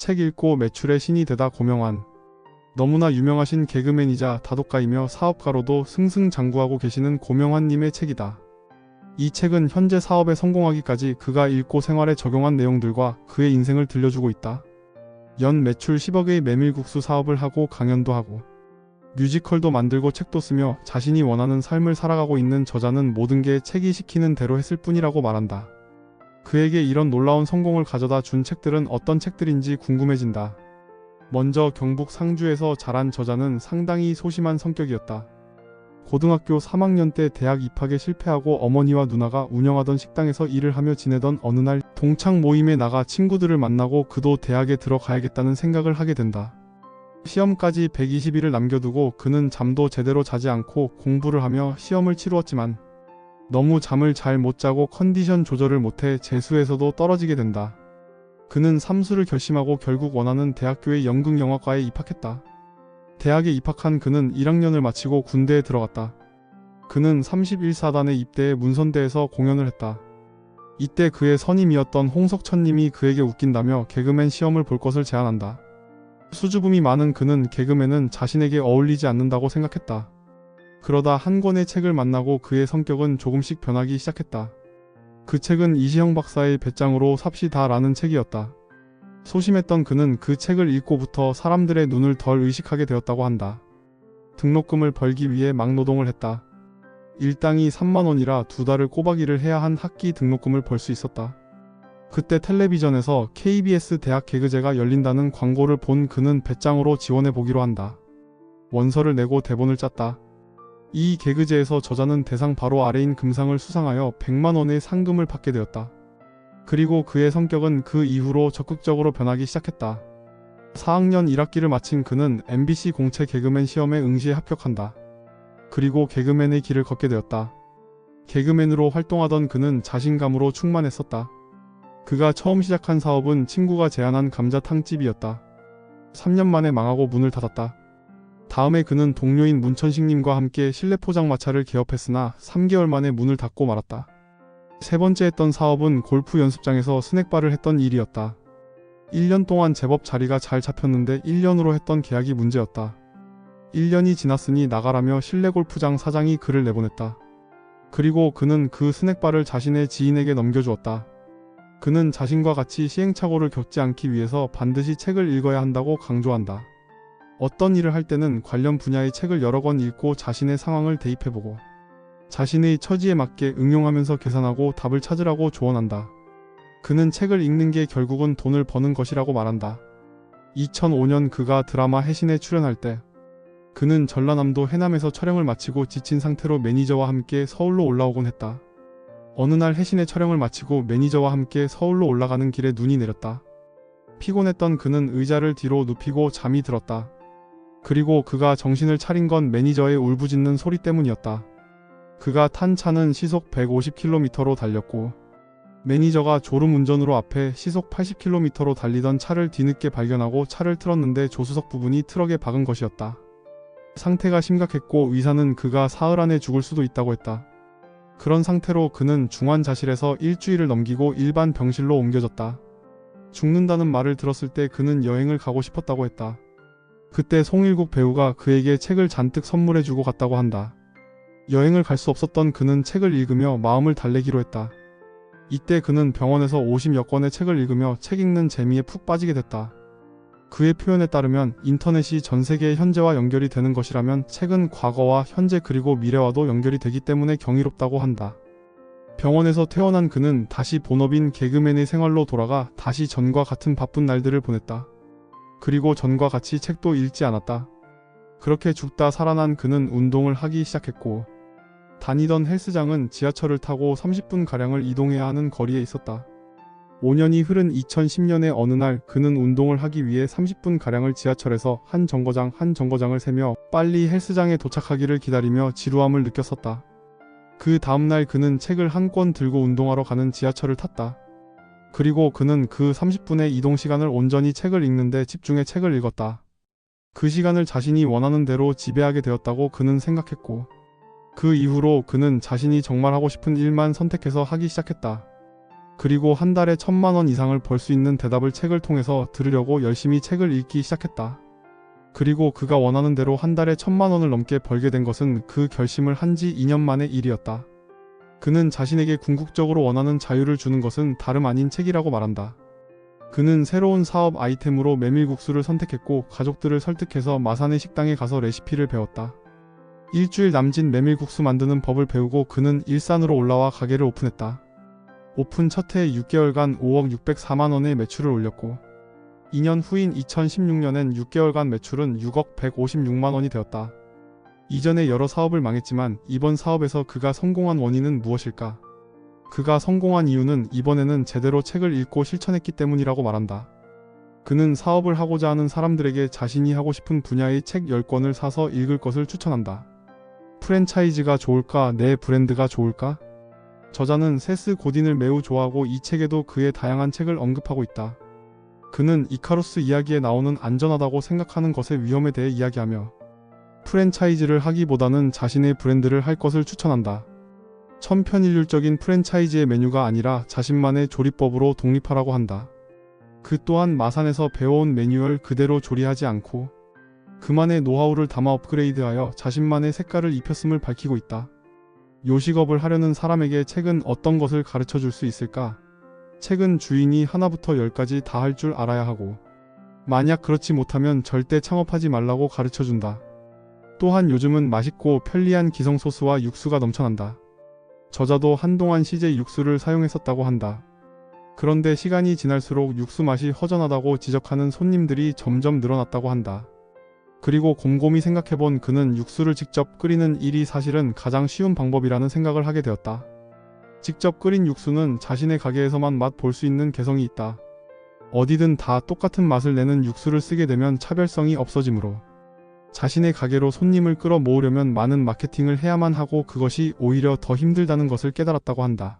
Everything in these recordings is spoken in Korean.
책 읽고 매출의 신이 되다 고명한 너무나 유명하신 개그맨이자 다독가이며 사업가로도 승승장구하고 계시는 고명환님의 책이다. 이 책은 현재 사업에 성공하기까지 그가 읽고 생활에 적용한 내용들과 그의 인생을 들려주고 있다. 연 매출 10억의 메밀국수 사업을 하고 강연도 하고 뮤지컬도 만들고 책도 쓰며 자신이 원하는 삶을 살아가고 있는 저자는 모든 게 책이 시키는 대로 했을 뿐이라고 말한다. 그에게 이런 놀라운 성공을 가져다 준 책들은 어떤 책들인지 궁금해진다. 먼저 경북 상주에서 자란 저자는 상당히 소심한 성격이었다. 고등학교 3학년 때 대학 입학에 실패하고 어머니와 누나가 운영하던 식당에서 일을 하며 지내던 어느 날 동창 모임에 나가 친구들을 만나고 그도 대학에 들어가야겠다는 생각을 하게 된다. 시험까지 120일을 남겨두고 그는 잠도 제대로 자지 않고 공부를 하며 시험을 치루었지만 너무 잠을 잘 못 자고 컨디션 조절을 못해 재수에서도 떨어지게 된다. 그는 삼수를 결심하고 결국 원하는 대학교의 연극영화과에 입학했다. 대학에 입학한 그는 1학년을 마치고 군대에 들어갔다. 그는 31사단에 입대해 문선대에서 공연을 했다. 이때 그의 선임이었던 홍석천님이 그에게 웃긴다며 개그맨 시험을 볼 것을 제안한다. 수줍음이 많은 그는 개그맨은 자신에게 어울리지 않는다고 생각했다. 그러다 한 권의 책을 만나고 그의 성격은 조금씩 변하기 시작했다. 그 책은 이시영 박사의 배짱으로 삽시다 라는 책이었다. 소심했던 그는 그 책을 읽고부터 사람들의 눈을 덜 의식하게 되었다고 한다. 등록금을 벌기 위해 막노동을 했다. 일당이 3만원이라 2달을 꼬박 일을 해야 한 학기 등록금을 벌 수 있었다. 그때 텔레비전에서 KBS 대학 개그제가 열린다는 광고를 본 그는 배짱으로 지원해 보기로 한다. 원서를 내고 대본을 짰다. 이 개그제에서 저자는 대상 바로 아래인 금상을 수상하여 100만원의 상금을 받게 되었다. 그리고 그의 성격은 그 이후로 적극적으로 변하기 시작했다. 4학년 1학기를 마친 그는 MBC 공채 개그맨 시험에 응시에 합격한다. 그리고 개그맨의 길을 걷게 되었다. 개그맨으로 활동하던 그는 자신감으로 충만했었다. 그가 처음 시작한 사업은 친구가 제안한 감자탕집이었다. 3년 만에 망하고 문을 닫았다. 다음에 그는 동료인 문천식님과 함께 실내 포장마차를 개업했으나 3개월 만에 문을 닫고 말았다. 세 번째 했던 사업은 골프 연습장에서 스낵바를 했던 일이었다. 1년 동안 제법 자리가 잘 잡혔는데 1년으로 했던 계약이 문제였다. 1년이 지났으니 나가라며 실내 골프장 사장이 글을 내보냈다. 그리고 그는 그 스낵바를 자신의 지인에게 넘겨주었다. 그는 자신과 같이 시행착오를 겪지 않기 위해서 반드시 책을 읽어야 한다고 강조한다. 어떤 일을 할 때는 관련 분야의 책을 여러 권 읽고 자신의 상황을 대입해보고 자신의 처지에 맞게 응용하면서 계산하고 답을 찾으라고 조언한다. 그는 책을 읽는 게 결국은 돈을 버는 것이라고 말한다. 2005년 그가 드라마 해신에 출연할 때 그는 전라남도 해남에서 촬영을 마치고 지친 상태로 매니저와 함께 서울로 올라오곤 했다. 어느 날 해신의 촬영을 마치고 매니저와 함께 서울로 올라가는 길에 눈이 내렸다. 피곤했던 그는 의자를 뒤로 눕히고 잠이 들었다. 그리고 그가 정신을 차린 건 매니저의 울부짖는 소리 때문이었다. 그가 탄 차는 시속 150km로 달렸고 매니저가 졸음운전으로 앞에 시속 80km로 달리던 차를 뒤늦게 발견하고 차를 틀었는데 조수석 부분이 트럭에 박은 것이었다. 상태가 심각했고 의사는 그가 사흘 안에 죽을 수도 있다고 했다. 그런 상태로 그는 중환자실에서 일주일을 넘기고 일반 병실로 옮겨졌다. 죽는다는 말을 들었을 때 그는 여행을 가고 싶었다고 했다. 그때 송일국 배우가 그에게 책을 잔뜩 선물해주고 갔다고 한다. 여행을 갈 수 없었던 그는 책을 읽으며 마음을 달래기로 했다. 이때 그는 병원에서 50여 권의 책을 읽으며 책 읽는 재미에 푹 빠지게 됐다. 그의 표현에 따르면 인터넷이 전 세계의 현재와 연결이 되는 것이라면 책은 과거와 현재 그리고 미래와도 연결이 되기 때문에 경이롭다고 한다. 병원에서 퇴원한 그는 다시 본업인 개그맨의 생활로 돌아가 다시 전과 같은 바쁜 날들을 보냈다. 그리고 전과 같이 책도 읽지 않았다. 그렇게 죽다 살아난 그는 운동을 하기 시작했고 다니던 헬스장은 지하철을 타고 30분가량을 이동해야 하는 거리에 있었다. 5년이 흐른 2010년의 어느 날 그는 운동을 하기 위해 30분가량을 지하철에서 한 정거장 한 정거장을 세며 빨리 헬스장에 도착하기를 기다리며 지루함을 느꼈었다. 그 다음날 그는 책을 한 권 들고 운동하러 가는 지하철을 탔다. 그리고 그는 그 30분의 이동 시간을 온전히 책을 읽는데 집중해 책을 읽었다. 그 시간을 자신이 원하는 대로 지배하게 되었다고 그는 생각했고 그 이후로 그는 자신이 정말 하고 싶은 일만 선택해서 하기 시작했다. 그리고 한 달에 1,000만 원 이상을 벌 수 있는 대답을 책을 통해서 들으려고 열심히 책을 읽기 시작했다. 그리고 그가 원하는 대로 한 달에 1,000만 원을 넘게 벌게 된 것은 그 결심을 한 지 2년 만의 일이었다. 그는 자신에게 궁극적으로 원하는 자유를 주는 것은 다름 아닌 책이라고 말한다. 그는 새로운 사업 아이템으로 메밀국수를 선택했고 가족들을 설득해서 마산의 식당에 가서 레시피를 배웠다. 일주일 남짓 메밀국수 만드는 법을 배우고 그는 일산으로 올라와 가게를 오픈했다. 오픈 첫 해 6개월간 5억 604만 원의 매출을 올렸고 2년 후인 2016년엔 6개월간 매출은 6억 156만 원이 되었다. 이전에 여러 사업을 망했지만 이번 사업에서 그가 성공한 원인은 무엇일까? 그가 성공한 이유는 이번에는 제대로 책을 읽고 실천했기 때문이라고 말한다. 그는 사업을 하고자 하는 사람들에게 자신이 하고 싶은 분야의 책 10권을 사서 읽을 것을 추천한다. 프랜차이즈가 좋을까? 내 브랜드가 좋을까? 저자는 세스 고딘을 매우 좋아하고 이 책에도 그의 다양한 책을 언급하고 있다. 그는 이카루스 이야기에 나오는 안전하다고 생각하는 것의 위험에 대해 이야기하며 프랜차이즈를 하기보다는 자신의 브랜드를 할 것을 추천한다. 천편일률적인 프랜차이즈의 메뉴가 아니라 자신만의 조리법으로 독립하라고 한다. 그 또한 마산에서 배워온 매뉴얼 그대로 조리하지 않고 그만의 노하우를 담아 업그레이드하여 자신만의 색깔을 입혔음을 밝히고 있다. 요식업을 하려는 사람에게 책은 어떤 것을 가르쳐 줄 수 있을까? 책은 주인이 하나부터 10까지 다 할 줄 알아야 하고 만약 그렇지 못하면 절대 창업하지 말라고 가르쳐 준다. 또한 요즘은 맛있고 편리한 기성 소스와 육수가 넘쳐난다. 저자도 한동안 CJ 육수를 사용했었다고 한다. 그런데 시간이 지날수록 육수 맛이 허전하다고 지적하는 손님들이 점점 늘어났다고 한다. 그리고 곰곰이 생각해본 그는 육수를 직접 끓이는 일이 사실은 가장 쉬운 방법이라는 생각을 하게 되었다. 직접 끓인 육수는 자신의 가게에서만 맛볼 수 있는 개성이 있다. 어디든 다 똑같은 맛을 내는 육수를 쓰게 되면 차별성이 없어지므로 자신의 가게로 손님을 끌어 모으려면 많은 마케팅을 해야만 하고 그것이 오히려 더 힘들다는 것을 깨달았다고 한다.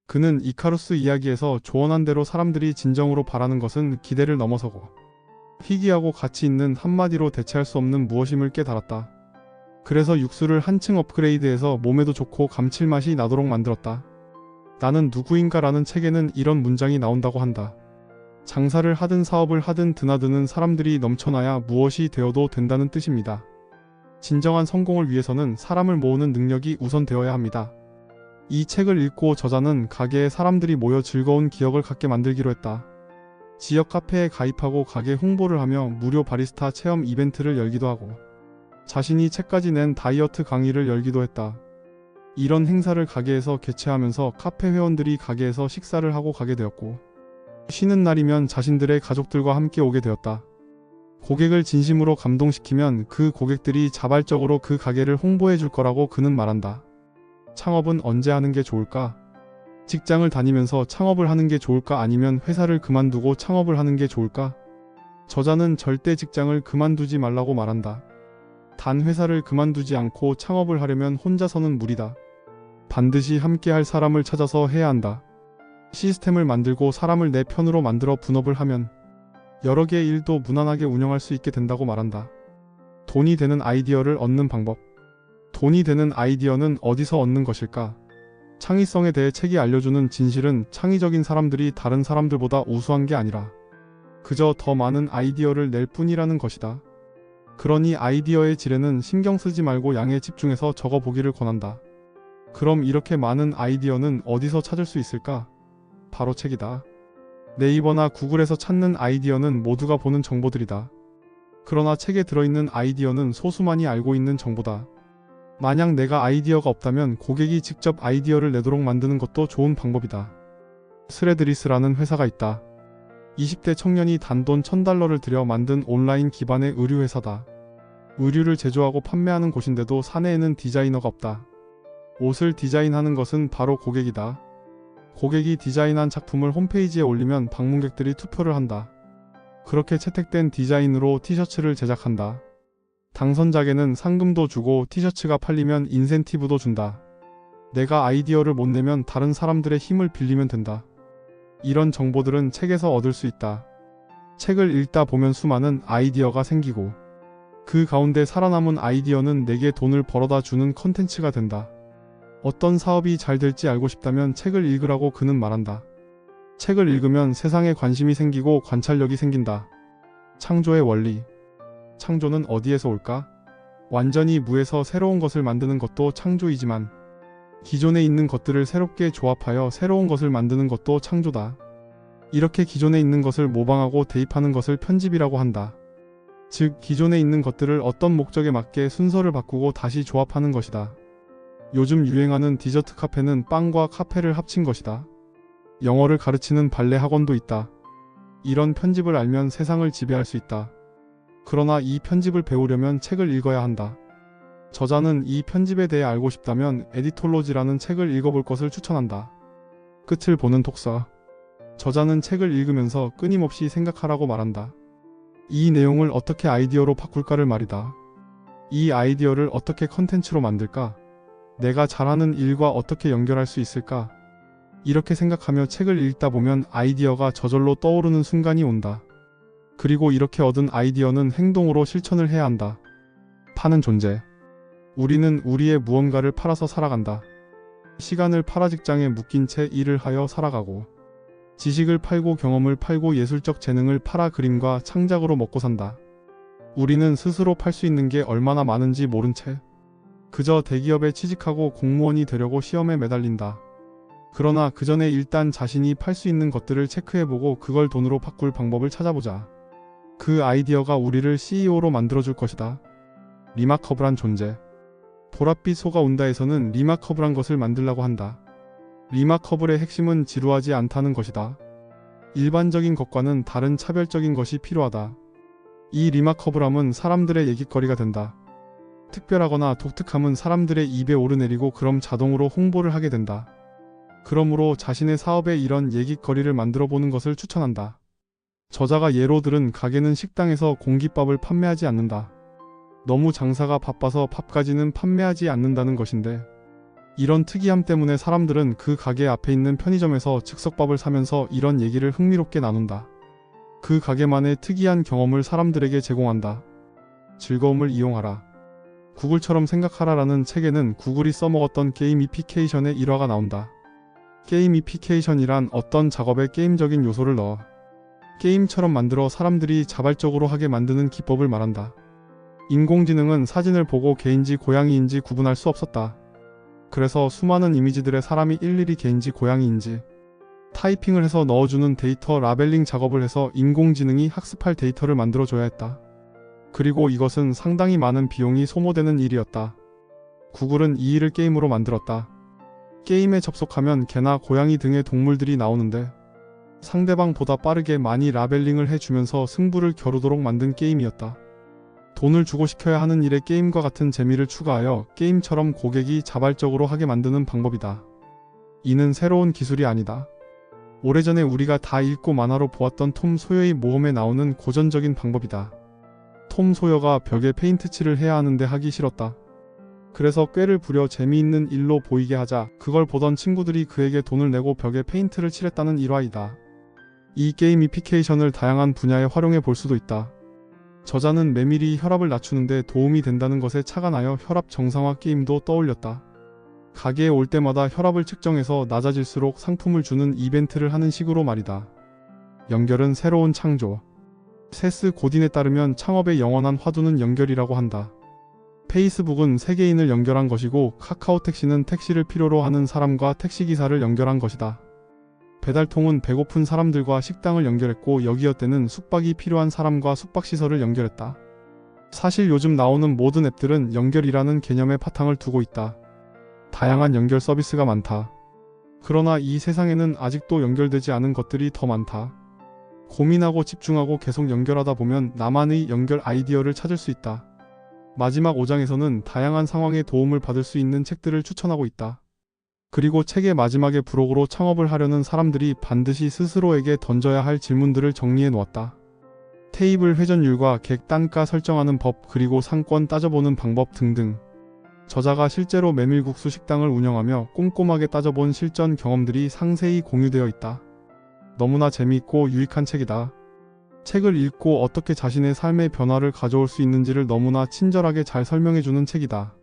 그는 이카루스 이야기에서 조언한 대로 사람들이 진정으로 바라는 것은 기대를 넘어서고 희귀하고 가치 있는 한마디로 대체할 수 없는 무엇임을 깨달았다. 그래서 육수를 한층 업그레이드해서 몸에도 좋고 감칠맛이 나도록 만들었다. 나는 누구인가 라는 책에는 이런 문장이 나온다고 한다. 장사를 하든 사업을 하든 드나드는 사람들이 넘쳐나야 무엇이 되어도 된다는 뜻입니다. 진정한 성공을 위해서는 사람을 모으는 능력이 우선되어야 합니다. 이 책을 읽고 저자는 가게에 사람들이 모여 즐거운 기억을 갖게 만들기로 했다. 지역 카페에 가입하고 가게 홍보를 하며 무료 바리스타 체험 이벤트를 열기도 하고 자신이 책까지 낸 다이어트 강의를 열기도 했다. 이런 행사를 가게에서 개최하면서 카페 회원들이 가게에서 식사를 하고 가게 되었고 쉬는 날이면 자신들의 가족들과 함께 오게 되었다. 고객을 진심으로 감동시키면 그 고객들이 자발적으로 그 가게를 홍보해 줄 거라고 그는 말한다. 창업은 언제 하는 게 좋을까? 직장을 다니면서 창업을 하는 게 좋을까? 아니면 회사를 그만두고 창업을 하는 게 좋을까? 저자는 절대 직장을 그만두지 말라고 말한다. 단 회사를 그만두지 않고 창업을 하려면 혼자서는 무리다. 반드시 함께 할 사람을 찾아서 해야 한다. 시스템을 만들고 사람을 내 편으로 만들어 분업을 하면 여러 개의 일도 무난하게 운영할 수 있게 된다고 말한다. 돈이 되는 아이디어를 얻는 방법. 돈이 되는 아이디어는 어디서 얻는 것일까? 창의성에 대해 책이 알려주는 진실은 창의적인 사람들이 다른 사람들보다 우수한 게 아니라 그저 더 많은 아이디어를 낼 뿐이라는 것이다. 그러니 아이디어의 질에는 신경 쓰지 말고 양에 집중해서 적어보기를 권한다. 그럼 이렇게 많은 아이디어는 어디서 찾을 수 있을까? 바로 책이다. 네이버나 구글에서 찾는 아이디어는 모두가 보는 정보들이다. 그러나 책에 들어있는 아이디어는 소수만이 알고 있는 정보다. 만약 내가 아이디어가 없다면 고객이 직접 아이디어를 내도록 만드는 것도 좋은 방법이다. 스레드리스라는 회사가 있다. 20대 청년이 단돈 $1,000를 들여 만든 온라인 기반의 의류 회사다. 의류를 제조하고 판매하는 곳인데도 사내에는 디자이너가 없다. 옷을 디자인하는 것은 바로 고객이다. 고객이 디자인한 작품을 홈페이지에 올리면 방문객들이 투표를 한다. 그렇게 채택된 디자인으로 티셔츠를 제작한다. 당선자에게는 상금도 주고 티셔츠가 팔리면 인센티브도 준다. 내가 아이디어를 못 내면 다른 사람들의 힘을 빌리면 된다. 이런 정보들은 책에서 얻을 수 있다. 책을 읽다 보면 수많은 아이디어가 생기고 그 가운데 살아남은 아이디어는 내게 돈을 벌어다 주는 컨텐츠가 된다. 어떤 사업이 잘 될지 알고 싶다면 책을 읽으라고 그는 말한다. 책을 읽으면 세상에 관심이 생기고 관찰력이 생긴다. 창조의 원리. 창조는 어디에서 올까? 완전히 무에서 새로운 것을 만드는 것도 창조이지만 기존에 있는 것들을 새롭게 조합하여 새로운 것을 만드는 것도 창조다. 이렇게 기존에 있는 것을 모방하고 대입하는 것을 편집이라고 한다. 즉, 기존에 있는 것들을 어떤 목적에 맞게 순서를 바꾸고 다시 조합하는 것이다. 요즘 유행하는 디저트 카페는 빵과 카페를 합친 것이다. 영어를 가르치는 발레 학원도 있다. 이런 편집을 알면 세상을 지배할 수 있다. 그러나 이 편집을 배우려면 책을 읽어야 한다. 저자는 이 편집에 대해 알고 싶다면 에디톨로지라는 책을 읽어볼 것을 추천한다. 끝을 보는 독서. 저자는 책을 읽으면서 끊임없이 생각하라고 말한다. 이 내용을 어떻게 아이디어로 바꿀까를 말이다. 이 아이디어를 어떻게 컨텐츠로 만들까? 내가 잘하는 일과 어떻게 연결할 수 있을까? 이렇게 생각하며 책을 읽다 보면 아이디어가 저절로 떠오르는 순간이 온다. 그리고 이렇게 얻은 아이디어는 행동으로 실천을 해야 한다. 파는 존재. 우리는 우리의 무언가를 팔아서 살아간다. 시간을 팔아 직장에 묶인 채 일을 하여 살아가고, 지식을 팔고 경험을 팔고 예술적 재능을 팔아 그림과 창작으로 먹고 산다. 우리는 스스로 팔 수 있는 게 얼마나 많은지 모른 채 그저 대기업에 취직하고 공무원이 되려고 시험에 매달린다. 그러나 그 전에 일단 자신이 팔 수 있는 것들을 체크해보고 그걸 돈으로 바꿀 방법을 찾아보자. 그 아이디어가 우리를 CEO로 만들어줄 것이다. 리마커블한 존재. 보랏빛 소가 온다에서는 리마커블한 것을 만들라고 한다. 리마커블의 핵심은 지루하지 않다는 것이다. 일반적인 것과는 다른 차별적인 것이 필요하다. 이 리마커블함은 사람들의 얘깃거리가 된다. 특별하거나 독특함은 사람들의 입에 오르내리고 그럼 자동으로 홍보를 하게 된다. 그러므로 자신의 사업에 이런 얘깃거리를 만들어 보는 것을 추천한다. 저자가 예로 들은 가게는 식당에서 공깃밥을 판매하지 않는다. 너무 장사가 바빠서 밥까지는 판매하지 않는다는 것인데, 이런 특이함 때문에 사람들은 그 가게 앞에 있는 편의점에서 즉석밥을 사면서 이런 얘기를 흥미롭게 나눈다. 그 가게만의 특이한 경험을 사람들에게 제공한다. 즐거움을 이용하라. 구글처럼 생각하라라는 책에는 구글이 써먹었던 게이미피케이션의 일화가 나온다. 게이미피케이션이란 어떤 작업에 게임적인 요소를 넣어 게임처럼 만들어 사람들이 자발적으로 하게 만드는 기법을 말한다. 인공지능은 사진을 보고 개인지 고양이인지 구분할 수 없었다. 그래서 수많은 이미지들의 사람이 일일이 개인지 고양이인지 타이핑을 해서 넣어주는 데이터 라벨링 작업을 해서 인공지능이 학습할 데이터를 만들어줘야 했다. 그리고 이것은 상당히 많은 비용이 소모되는 일이었다. 구글은 이 일을 게임으로 만들었다. 게임에 접속하면 개나 고양이 등의 동물들이 나오는데 상대방보다 빠르게 많이 라벨링을 해주면서 승부를 겨루도록 만든 게임이었다. 돈을 주고 시켜야 하는 일에 게임과 같은 재미를 추가하여 게임처럼 고객이 자발적으로 하게 만드는 방법이다. 이는 새로운 기술이 아니다. 오래전에 우리가 다 읽고 만화로 보았던 톰 소여의 모험에 나오는 고전적인 방법이다. 톰 소여가 벽에 페인트 칠을 해야 하는데 하기 싫었다. 그래서 꾀를 부려 재미있는 일로 보이게 하자 그걸 보던 친구들이 그에게 돈을 내고 벽에 페인트를 칠했다는 일화이다. 이 게이미피케이션을 다양한 분야에 활용해 볼 수도 있다. 저자는 메밀이 혈압을 낮추는데 도움이 된다는 것에 착안하여 혈압 정상화 게임도 떠올렸다. 가게에 올 때마다 혈압을 측정해서 낮아질수록 상품을 주는 이벤트를 하는 식으로 말이다. 연결은 새로운 창조. 세스 고딘에 따르면 창업의 영원한 화두는 연결이라고 한다. 페이스북은 세계인을 연결한 것이고 카카오택시는 택시를 필요로 하는 사람과 택시기사를 연결한 것이다. 배달통은 배고픈 사람들과 식당을 연결했고 여기어때는 숙박이 필요한 사람과 숙박시설을 연결했다. 사실 요즘 나오는 모든 앱들은 연결이라는 개념에 바탕을 두고 있다. 다양한 연결 서비스가 많다. 그러나 이 세상에는 아직도 연결되지 않은 것들이 더 많다. 고민하고 집중하고 계속 연결하다 보면 나만의 연결 아이디어를 찾을 수 있다. 마지막 5장에서는 다양한 상황에 도움을 받을 수 있는 책들을 추천하고 있다. 그리고 책의 마지막에 부록으로 창업을 하려는 사람들이 반드시 스스로에게 던져야 할 질문들을 정리해 놓았다. 테이블 회전율과 객 단가 설정하는 법 그리고 상권 따져보는 방법 등등. 저자가 실제로 메밀국수 식당을 운영하며 꼼꼼하게 따져본 실전 경험들이 상세히 공유되어 있다. 너무나 재미있고 유익한 책이다. 책을 읽고 어떻게 자신의 삶의 변화를 가져올 수 있는지를 너무나 친절하게 잘 설명해주는 책이다.